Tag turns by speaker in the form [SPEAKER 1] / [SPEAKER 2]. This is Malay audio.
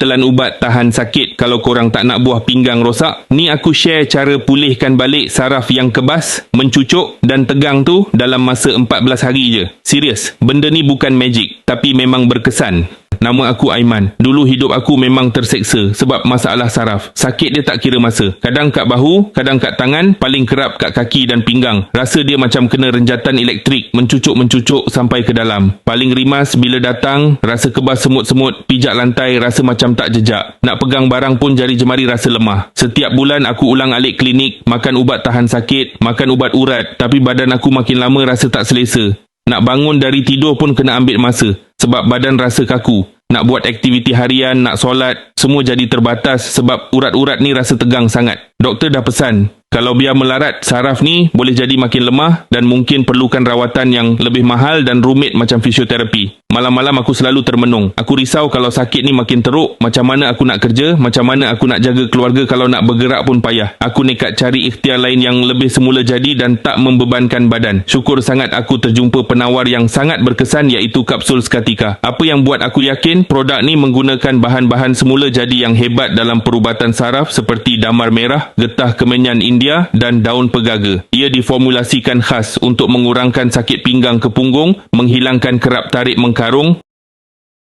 [SPEAKER 1] telan ubat tahan sakit kalau korang tak nak buah pinggang rosak. Ni aku share cara pulihkan balik saraf yang kebas, mencucuk dan tegang tu dalam masa 14 hari je. Serius, benda ni bukan magic, tapi memang berkesan. Nama aku Aiman. Dulu hidup aku memang terseksa sebab masalah saraf. Sakit dia tak kira masa. Kadang kat bahu, kadang kat tangan, paling kerap kat kaki dan pinggang. Rasa dia macam kena renjatan elektrik, mencucuk-mencucuk sampai ke dalam. Paling rimas bila datang, rasa kebas semut-semut, pijak lantai rasa macam tak jejak. Nak pegang barang pun jari jemari rasa lemah. Setiap bulan aku ulang alik klinik, makan ubat tahan sakit, makan ubat urat, tapi badan aku makin lama rasa tak selesa. Nak bangun dari tidur pun kena ambil masa sebab badan rasa kaku. Nak buat aktiviti harian, nak solat, semua jadi terbatas sebab urat-urat ni rasa tegang sangat. Doktor dah pesan, kalau biar melarat, saraf ni boleh jadi makin lemah dan mungkin perlukan rawatan yang lebih mahal dan rumit macam fisioterapi. Malam-malam aku selalu termenung. Aku risau kalau sakit ni makin teruk, macam mana aku nak kerja, macam mana aku nak jaga keluarga kalau nak bergerak pun payah. Aku nekat cari ikhtiar lain yang lebih semula jadi dan tak membebankan badan. Syukur sangat aku terjumpa penawar yang sangat berkesan iaitu kapsul seketika. Apa yang buat aku yakin produk ni menggunakan bahan-bahan semula jadi yang hebat dalam perubatan saraf seperti damar merah, getah kemenyan India dan daun pegaga. Ia diformulasikan khas untuk mengurangkan sakit pinggang ke punggung, menghilangkan kerap tarik mengkarung,